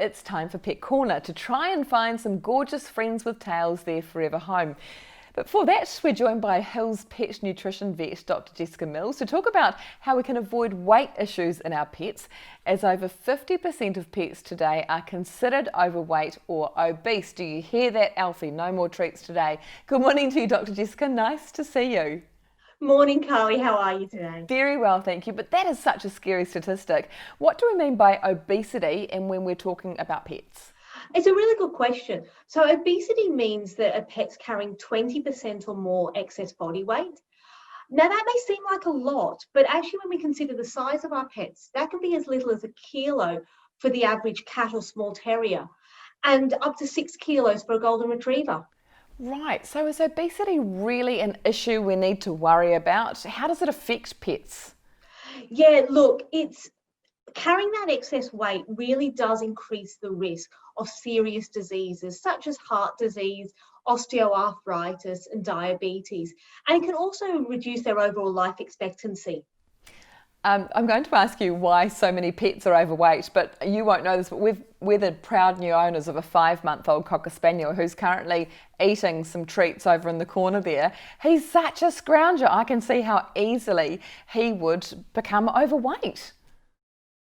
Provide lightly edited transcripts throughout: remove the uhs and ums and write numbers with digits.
it's time for Pet Corner to try and find some gorgeous friends with tails their forever home. But for that, we're joined by Hill's pet nutrition vet, Dr. Jessica Mills, to talk about how we can avoid weight issues in our pets, as over 50% of pets today are considered overweight or obese. Do you hear that, Alfie? No more treats today. Good morning to you, Dr. Jessica. Nice to see you. Morning, Carly. How are you today? Very well, thank you. But that is such a scary statistic. What do we mean by obesity and when we're talking about pets? It's a really good question. So, obesity means that a pet's carrying 20% or more excess body weight. Now, that may seem like a lot, but actually, when we consider the size of our pets, that can be as little as a kilo for the average cat or small terrier, and up to 6 kilos for a golden retriever. Right, so is obesity really an issue we need to worry about? How does it affect pets? Yeah, look, it's carrying that excess weight really does increase the risk of serious diseases such as heart disease, osteoarthritis, and diabetes. And it can also reduce their overall life expectancy. I'm going to ask you why so many pets are overweight, but you won't know this, but we're the proud new owners of a 5-month-old Cocker Spaniel who's currently eating some treats over in the corner there. He's such a scrounger. I can see how easily he would become overweight.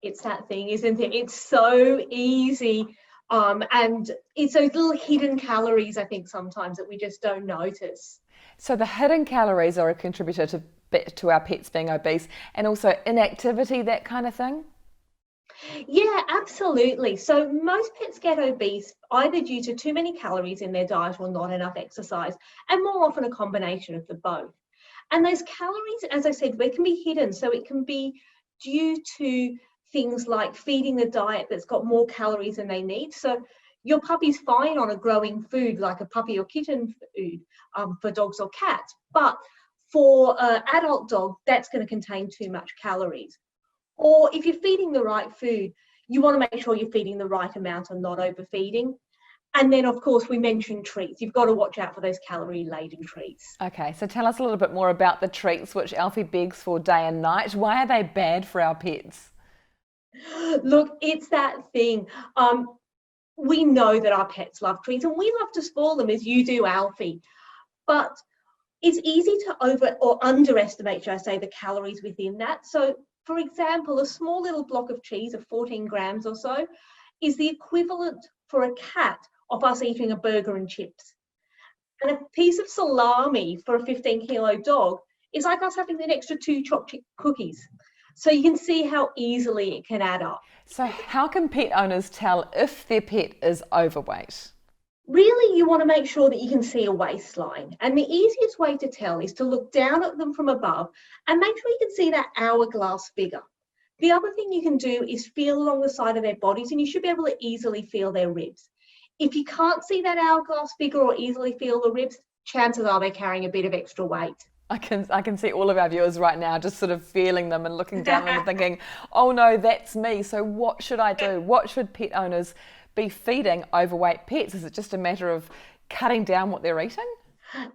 It's that thing, isn't it? It's so easy. And it's those little hidden calories, I think, sometimes that we just don't notice. So the hidden calories are a contributor to our pets being obese, and also inactivity, that kind of thing. Yeah, absolutely. So most pets get obese either due to too many calories in their diet or not enough exercise, and more often a combination of the both. And those calories, as I said, they can be hidden. So it can be due to things like feeding the diet that's got more calories than they need. So your puppy's fine on a growing food like a puppy or kitten food for dogs or cats, but for an adult dog, that's going to contain too much calories. Or if you're feeding the right food, you want to make sure you're feeding the right amount and not overfeeding. And then, of course, we mentioned treats. You've got to watch out for those calorie-laden treats. Okay, so tell us a little bit more about the treats which Alfie begs for day and night. Why are they bad for our pets? Look, it's that thing. We know that our pets love treats and we love to spoil them as you do, Alfie. But it's easy to over or underestimate, should I say, the calories within that. So, for example, a small little block of cheese of 14 grams or so is the equivalent for a cat of us eating a burger and chips. And a piece of salami for a 15-kilo dog is like us having an extra 2 chocolate cookies. So you can see how easily it can add up. So how can pet owners tell if their pet is overweight? Really, you want to make sure that you can see a waistline. And the easiest way to tell is to look down at them from above and make sure you can see that hourglass figure. The other thing you can do is feel along the side of their bodies, and you should be able to easily feel their ribs. If you can't see that hourglass figure or easily feel the ribs, chances are they're carrying a bit of extra weight. I can see all of our viewers right now just sort of feeling them and looking down and thinking, oh no, that's me. So what should I do? What should pet owners be feeding overweight pets? Is it just a matter of cutting down what they're eating?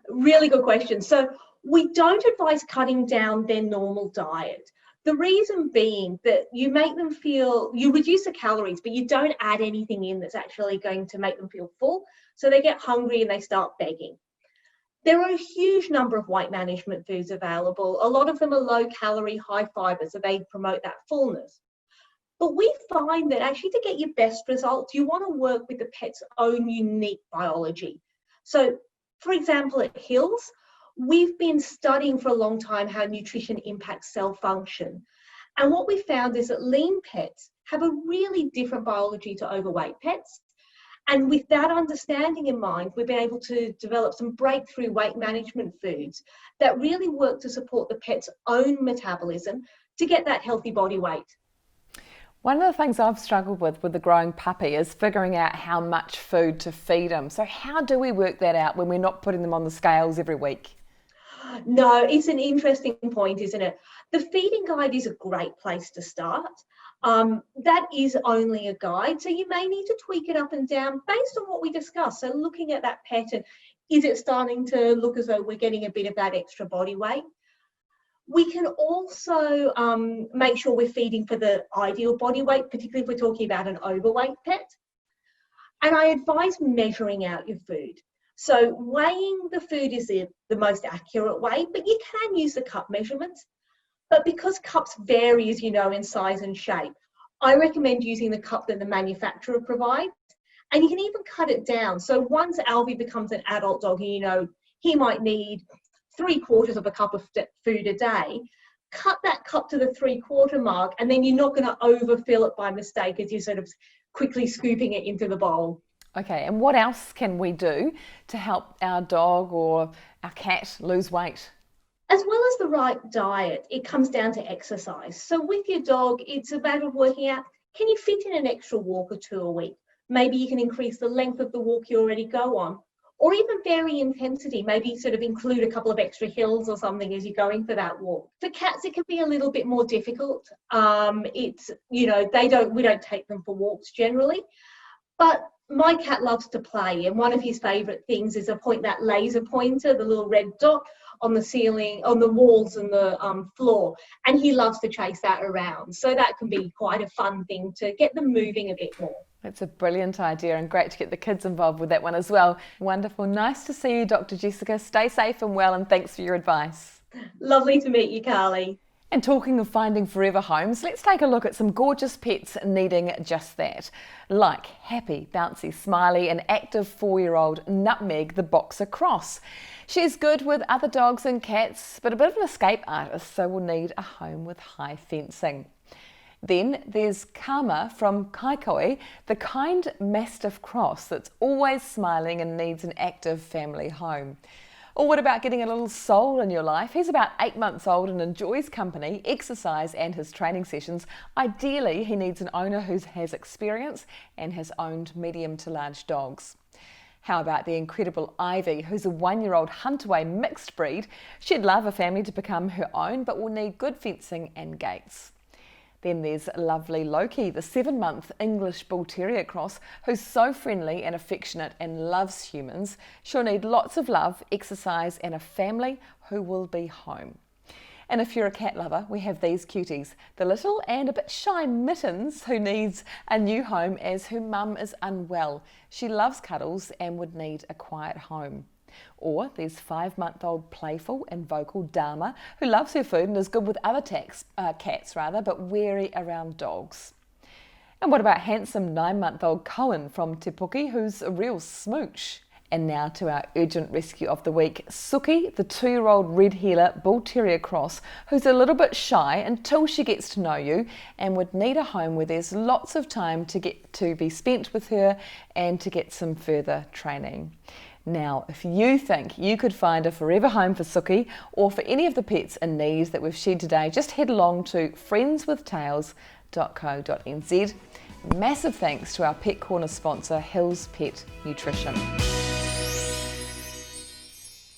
Really good question. So we don't advise cutting down their normal diet. The reason being that you make them feel, you reduce the calories, but you don't add anything in that's actually going to make them feel full. So they get hungry and they start begging. There are a huge number of weight management foods available. A lot of them are low calorie, high fiber, so they promote that fullness. But we find that actually to get your best results, you want to work with the pet's own unique biology. So, for example, at Hills, we've been studying for a long time how nutrition impacts cell function. And what we found is that lean pets have a really different biology to overweight pets. And with that understanding in mind, we've been able to develop some breakthrough weight management foods that really work to support the pet's own metabolism to get that healthy body weight. One of the things I've struggled with the growing puppy is figuring out how much food to feed him. So how do we work that out when we're not putting them on the scales every week? No, it's an interesting point, isn't it? The feeding guide is a great place to start. That is only a guide, so you may need to tweak it up and down based on what we discussed. So looking at that pattern, is it starting to look as though we're getting a bit of that extra body weight? We can also make sure we're feeding for the ideal body weight, particularly if we're talking about an overweight pet. And I advise measuring out your food. So weighing the food is the most accurate way, but you can use the cup measurements. But because cups vary, as you know, in size and shape, I recommend using the cup that the manufacturer provides. And you can even cut it down. So once Alfie becomes an adult dog, and you know he might need 3/4 of a cup of food a day, cut that cup to the 3/4 mark, and then you're not going to overfill it by mistake as you're sort of quickly scooping it into the bowl. Okay, and what else can we do to help our dog or our cat lose weight? As well as the right diet, it comes down to exercise. So with your dog, it's a matter of working out, can you fit in an extra walk or two a week? Maybe you can increase the length of the walk you already go on, or even vary intensity, maybe sort of include a couple of extra hills or something as you're going for that walk. For cats, it can be a little bit more difficult. It's, you know, we don't take them for walks generally, but my cat loves to play, and one of his favourite things is that laser pointer, the little red dot on the ceiling, on the walls and the floor, and he loves to chase that around. So that can be quite a fun thing to get them moving a bit more. That's a brilliant idea, and great to get the kids involved with that one as well. Wonderful. Nice to see you, Dr. Jessica. Stay safe and well, and thanks for your advice. Lovely to meet you, Carly. And talking of finding forever homes, let's take a look at some gorgeous pets needing just that. Like happy, bouncy, smiley and active 4-year-old Nutmeg the Boxer Cross. She's good with other dogs and cats, but a bit of an escape artist, so will need a home with high fencing. Then there's Karma from Kaikoui, the kind Mastiff Cross that's always smiling and needs an active family home. Or what about getting a little soul in your life? He's about 8 months old and enjoys company, exercise and his training sessions. Ideally, he needs an owner who has experience and has owned medium to large dogs. How about the incredible Ivy, who's a 1-year-old Huntaway mixed breed? She'd love a family to become her own, but will need good fencing and gates. Then there's lovely Loki, the 7-month English Bull Terrier cross, who's so friendly and affectionate and loves humans. She'll need lots of love, exercise and a family who will be home. And if you're a cat lover, we have these cuties, the little and a bit shy Mittens, who needs a new home as her mum is unwell. She loves cuddles and would need a quiet home. Or there's 5-month-old playful and vocal Dharma, who loves her food and is good with other cats, but wary around dogs. And what about handsome 9-month-old Cohen from Te Puke, who's a real smooch? And now to our urgent rescue of the week, Suki, the 2-year-old Red Heeler Bull Terrier cross, who's a little bit shy until she gets to know you and would need a home where there's lots of time to be spent with her and to get some further training. Now, if you think you could find a forever home for Suki or for any of the pets in need that we've shared today, just head along to friendswithtails.co.nz. Massive thanks to our Pet Corner sponsor, Hills Pet Nutrition.